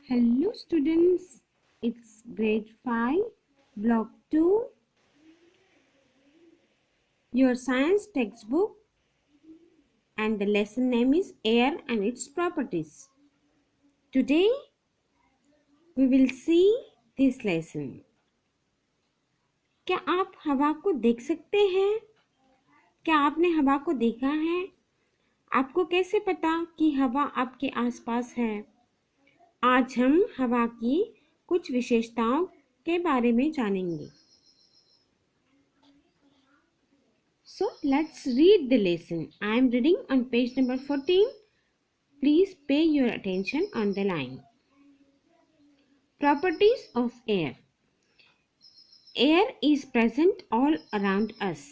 Hello students, it's grade 5, block 2, your science textbook, and the lesson name is air and its properties. Today we will see this lesson. क्या आप हवा को देख सकते हैं? क्या आपने हवा को देखा है? आपको कैसे पता कि हवा आपके आसपास है? आज हम हवा की कुछ विशेषताओं के बारे में जानेंगे. So let's read the lesson. I am reading on page number 14. Please pay your attention on the line. Properties of air. Air is present all around us.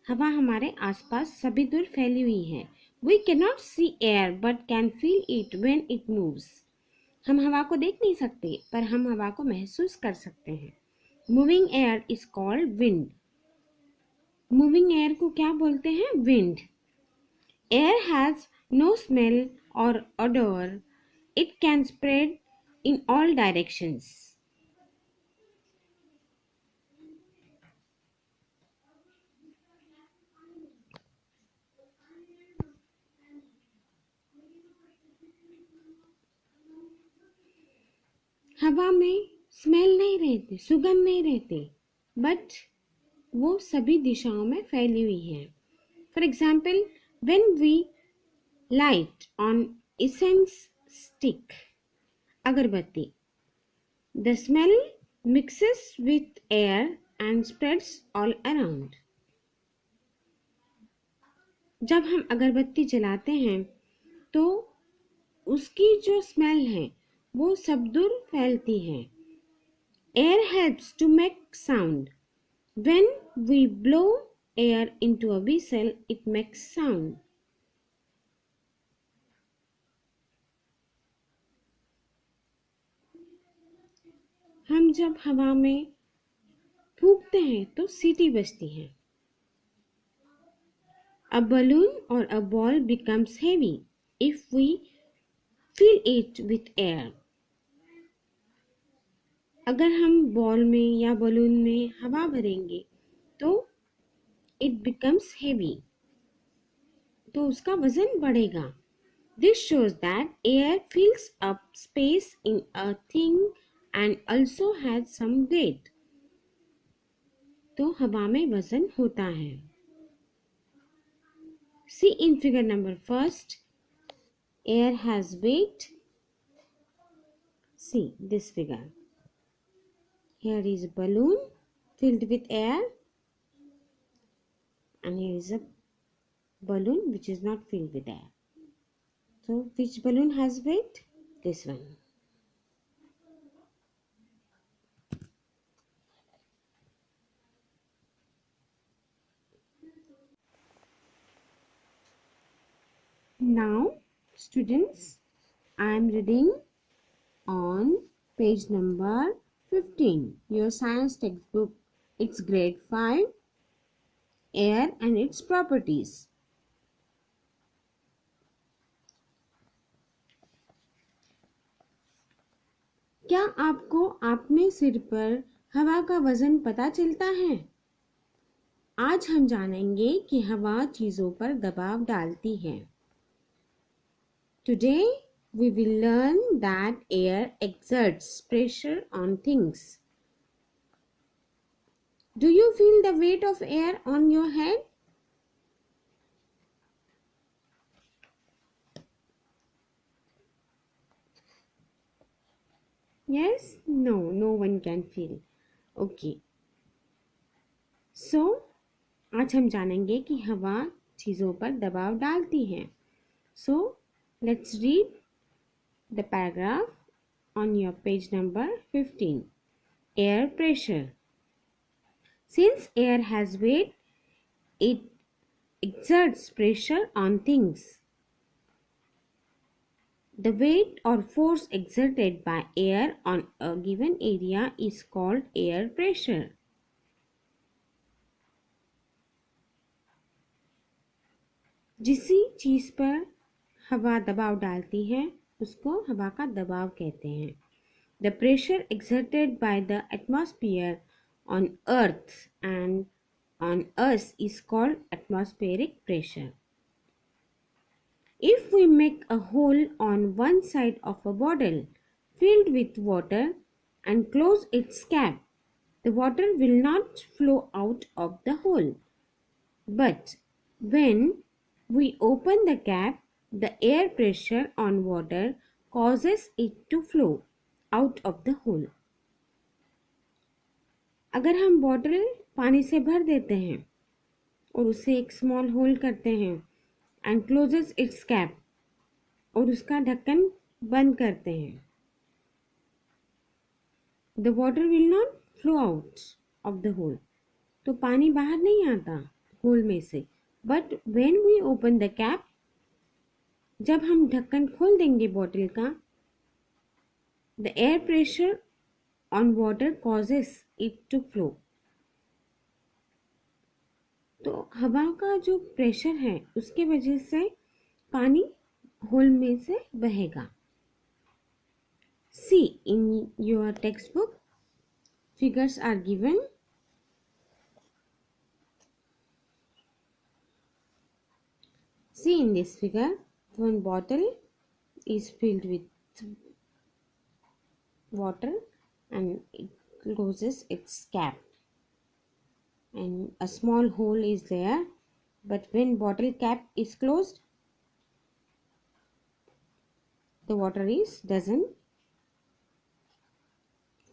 हवा हमारे आसपास सभी दूर फैली हुई है. We cannot see air but can feel it when it moves. हम हवा को देख नहीं सकते पर हम हवा को महसूस कर सकते हैं. Moving air is called wind. Moving air को क्या बोलते हैं? Wind. Air has no smell or odor. It can spread in all directions. हवा में स्मेल नहीं रहती, सुगंध नहीं रहती, बट वो सभी दिशाओं में फैली हुई है. For example, when we light on incense stick, अगरबत्ती, the smell mixes with air and spreads all around. जब हम अगरबत्ती जलाते हैं तो उसकी जो स्मेल है वो सब दूर फैलती है. Air helps to make sound. When we blow air into a whistle, it makes sound. हम जब हवा में फूंकते हैं तो सीटी बजती है. A balloon or a ball becomes heavy if we fill it with air. अगर हम बॉल में या बलून में हवा भरेंगे तो it becomes heavy, तो उसका वजन बढ़ेगा. This shows that air fills up space in a thing and also has some weight. तो हवा में वजन होता है. See in figure number first, air has weight. See this figure. Here is a balloon filled with air, and here is a balloon which is not filled with air. So which balloon has weight? This one. Now students, I am reading on page number 15, your science textbook. It's grade 5, air and its properties. क्या आपको अपने सिर पर हवा का वजन पता चलता है? आज हम जानेंगे कि हवा चीजों पर दबाव डालती है. Today we will learn that air exerts pressure on things. Do you feel the weight of air on your head? Yes? No, no one can feel. Okay. So, आज हम जानेंगे कि हवा चीजों पर दबाव डालती है. So, let's read the paragraph on your page number 15. Air pressure. Since air has weight, it exerts pressure on things. The weight or force exerted by air on a given area is called air pressure. जिस चीज पर हवा दबाव डालती है उसको हवा का दबाव कहते हैं। The pressure exerted by the atmosphere on Earth and on us is called atmospheric pressure. If we make a hole on one side of a bottle filled with water and close its cap, the water will not flow out of the hole. But when we open the cap, the air pressure on water causes it to flow out of the hole. अगर हम bottle पानी से भर देते हैं और उसे एक स्मॉल होल करते हैं एंड क्लोजेस इट्स कैप और उसका ढक्कन बंद करते हैं, the water will not flow out of the hole, तो पानी बाहर नहीं आता होल में से। But when we open the cap, जब हम ढक्कन खोल देंगे बॉटल का, the air pressure on water causes it to flow, तो हवा का जो प्रेशर है उसके वजह से पानी होल में से बहेगा। See in your textbook, figures are given. See in this figure, one bottle is filled with water and it closes its cap, and a small hole is there, but when bottle cap is closed, the water doesn't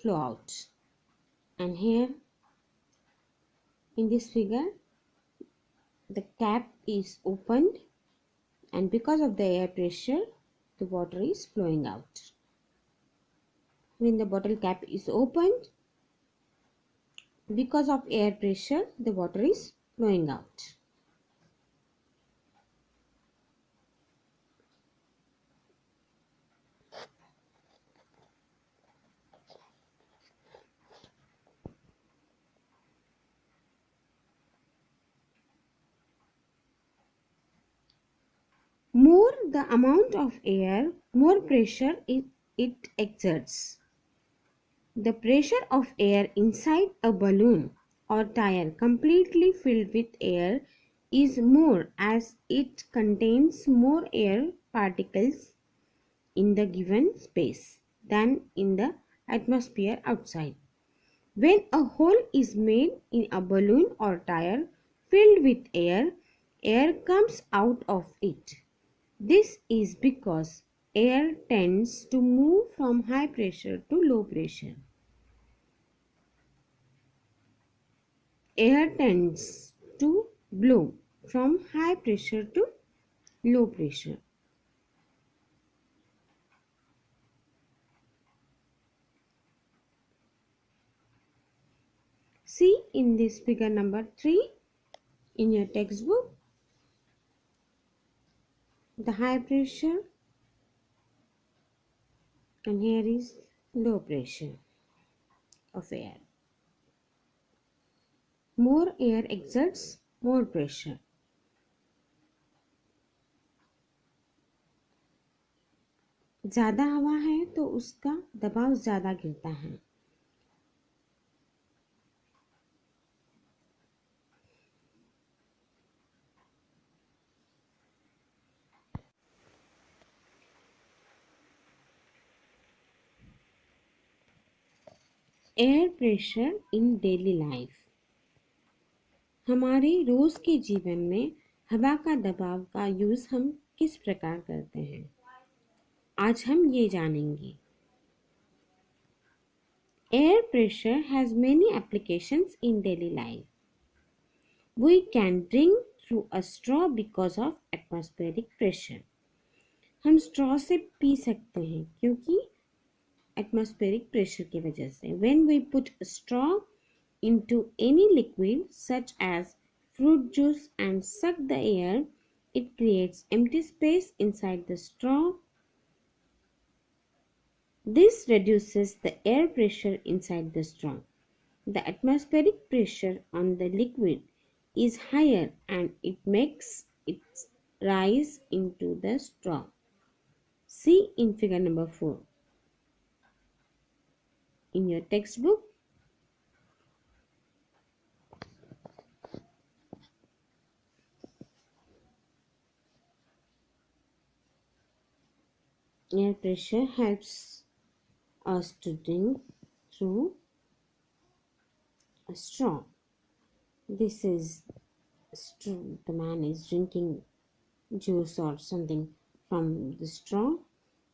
flow out. And here in this figure, the cap is opened, and because of the air pressure, the water is flowing out. When the bottle cap is opened, because of air pressure, the water is flowing out. More the amount of air, more pressure it exerts. The pressure of air inside a balloon or tire completely filled with air is more, as it contains more air particles in the given space than in the atmosphere outside. When a hole is made in a balloon or tire filled with air, air comes out of it. This is because air tends to move from high pressure to low pressure. Air tends to blow from high pressure to low pressure. See in this figure number 3 in your textbook, the high pressure, and here is low pressure of air. More air exerts more pressure. ज़्यादा हवा है तो उसका दबाव ज़्यादा गिरता है। Air pressure in daily life. हमारे रोज़ के जीवन में हवा का दबाव का यूज़ हम किस प्रकार करते हैं, आज हम ये जानेंगे। Air pressure has many applications in daily life. We can drink through a straw because of atmospheric pressure. हम स्ट्रॉ से पी सकते हैं क्योंकि एटमॉस्फेरिक प्रेशर की वजह से। When we put a straw into any liquid such as fruit juice and suck the air, it creates empty space inside the straw. This reduces the air pressure inside the straw. The atmospheric pressure on the liquid is higher and it makes it rise into the straw. See in figure number 4 in your textbook. Air pressure helps us to drink through a straw. This is straw. The man is drinking juice or something from the straw,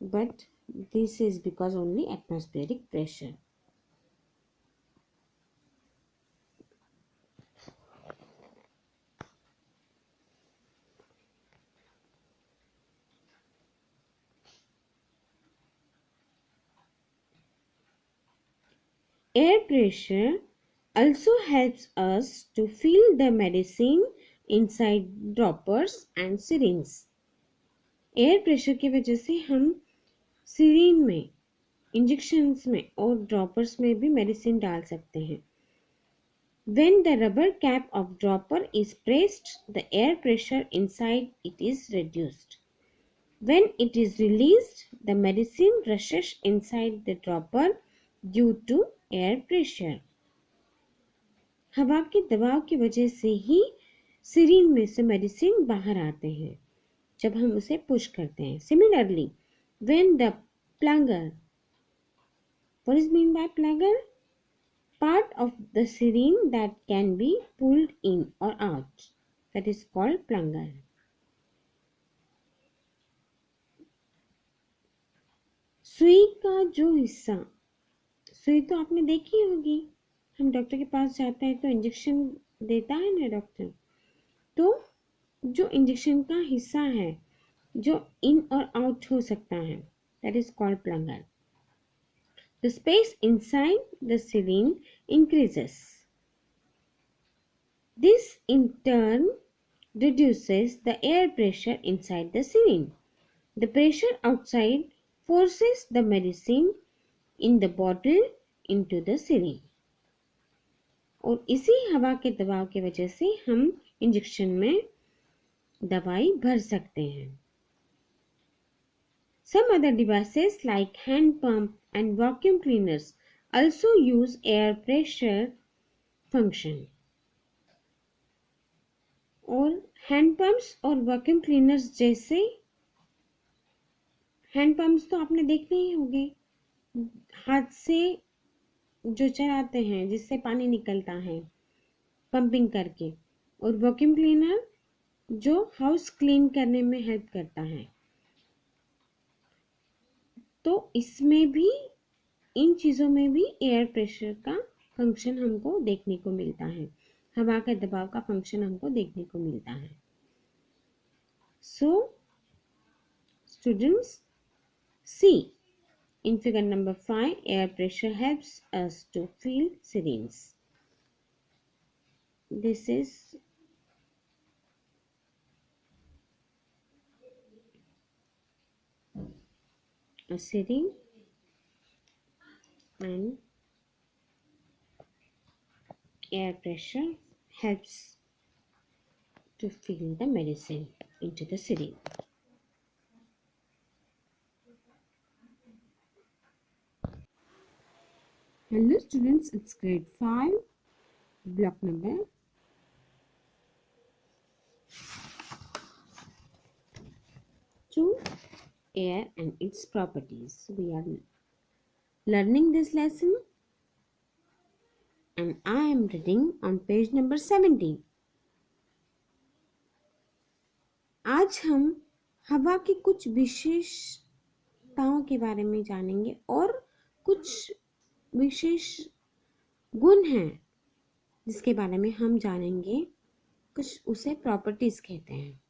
but this is because only atmospheric pressure. Air pressure also helps us to fill the medicine inside droppers and syringes. Air pressure की वजह से हम syringe में, injections में और droppers में भी medicine डाल सकते हैं. When the rubber cap of dropper is pressed, the air pressure inside it is reduced. When it is released, the medicine rushes inside the dropper due to air pressure. हवा के दबाव की वजह से ही सिरिंज में से मेडिसिन बाहर आते हैं जब हम उसे पुश करते हैं. Similarly, when the plunger, what is mean by plunger? Part of the syringe that can be pulled in or out, that is called plunger. सुई का जो हिस्सा, सुई तो आपने देखी होगी, हम डॉक्टर के पास जाते हैं तो इंजेक्शन देता है ना डॉक्टर, तो जो इंजेक्शन का हिस्सा है जो इन और आउट हो सकता है, that is called plunger. The space inside the syringe increases. This in turn reduces the air pressure inside the syringe. The pressure outside forces the medicine in the bottle into the syringe. और इसी हवा के दबाव की वजह से हम injection में दवाई भर सकते हैं. Some other devices like hand pump and vacuum cleaners also use air pressure function. और हैंड पंप्स और वैक्यूम क्लीनर्स जैसे, हैंड पंप्स तो आपने देखे ही होंगे, हाथ से जो चलाते हैं जिससे पानी निकलता है पंपिंग करके, और वैक्यूम क्लीनर जो हाउस क्लीन करने में हेल्प करता है. तो इसमें भी, इन चीज़ों में भी एयर प्रेशर का फंक्शन हमको देखने को मिलता है, हवा के दबाव का फंक्शन हमको देखने को मिलता है. So students, see in figure number 5, air pressure helps us to fill syringes. This is a syringe and air pressure helps to fill the medicine into the syringe. Hello students, it's grade 5, block number 2, air and its properties. We are learning this lesson and I am reading on page number 17. आज हम हवा की कुछ विशेषताओं के बारे में जानेंगे और कुछ विशेष गुण हैं जिसके बारे में हम जानेंगे, कुछ उसे प्रॉपर्टीज कहते हैं.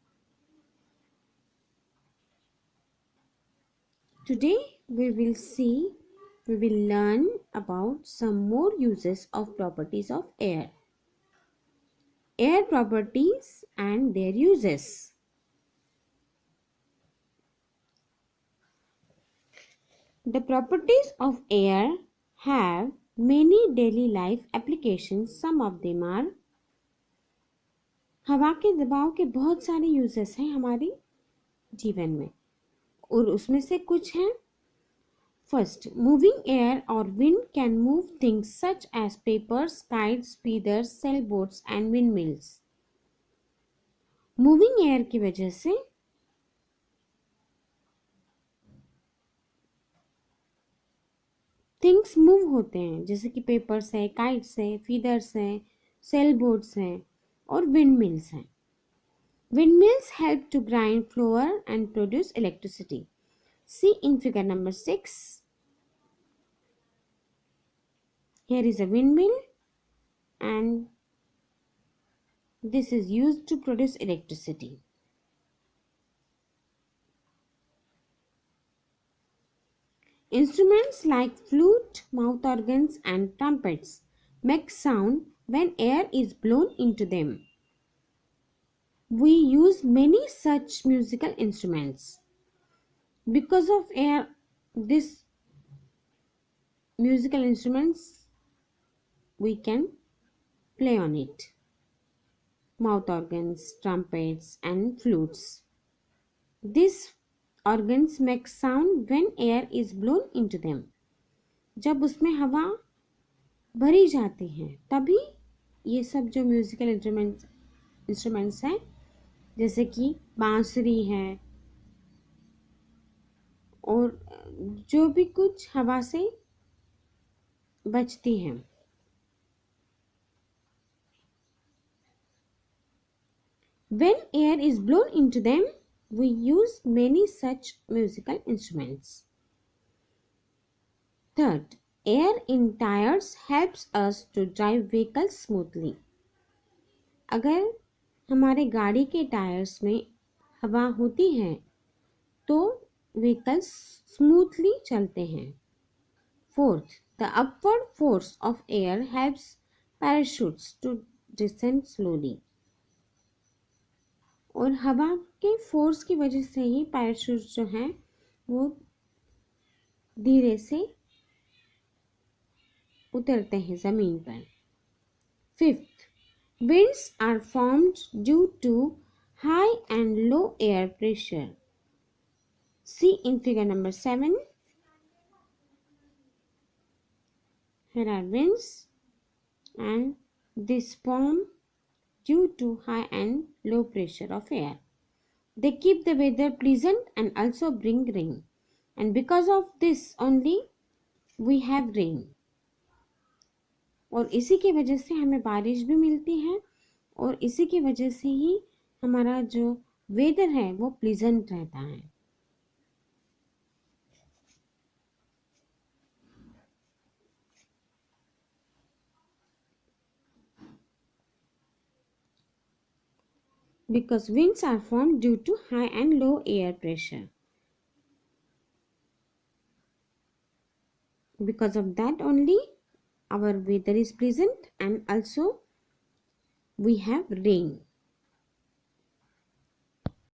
Today we will learn about some more uses of properties of air. Air properties and their uses. The properties of air have many daily life applications. Some of them are, हवा के दबाव के बहुत सारे uses हैं हमारे जीवन में और उसमें से कुछ हैं. First, moving air or wind can move things such as papers, kites, feathers, sailboats and windmills. Moving air की वजह से थिंग्स मूव होते हैं, जैसे कि पेपर्स है, काइट्स है, फीदर्स हैं, सेल बोट्स हैं और विंड मिल्स हैं. Windmills help to grind flour and produce electricity. See in figure number 6. Here is a windmill and this is used to produce electricity. Instruments like flute, mouth organs and trumpets make sound when air is blown into them. We use many such musical instruments. Because of air, these musical instruments we can play on it. Mouth organs, trumpets and flutes. These organs make sound when air is blown into them. जब उसमें हवा भरी जाती है तभी ये सब जो म्यूजिकल इंस्ट्रूमेंट्स हैं, जैसे कि बांसुरी है और जो भी कुछ हवा से बजती हैं. When air is blown into them, we use many such musical instruments. Third, air in tires helps us to drive vehicles smoothly. अगर हमारे गाड़ी के टायर्स में हवा होती है तो व्हीकल्स स्मूथली चलते हैं. Fourth, the upward force of air helps parachutes to descend slowly. और हवा के फोर्स की वजह से ही पैराशूट जो हैं वो धीरे से उतरते हैं ज़मीन पर. Fifth, winds are formed due to high and low air pressure. See in figure number 7. Here are winds and this form due to high and low pressure of air. They keep the weather pleasant and also bring rain. And because of this only we have rain. और इसी की वजह से हमें बारिश भी मिलती है और इसी की वजह से ही हमारा जो वेदर है वो प्लीजेंट रहता है. Because winds are formed due to high and low air pressure. Because of that only our weather is pleasant and also we have rain.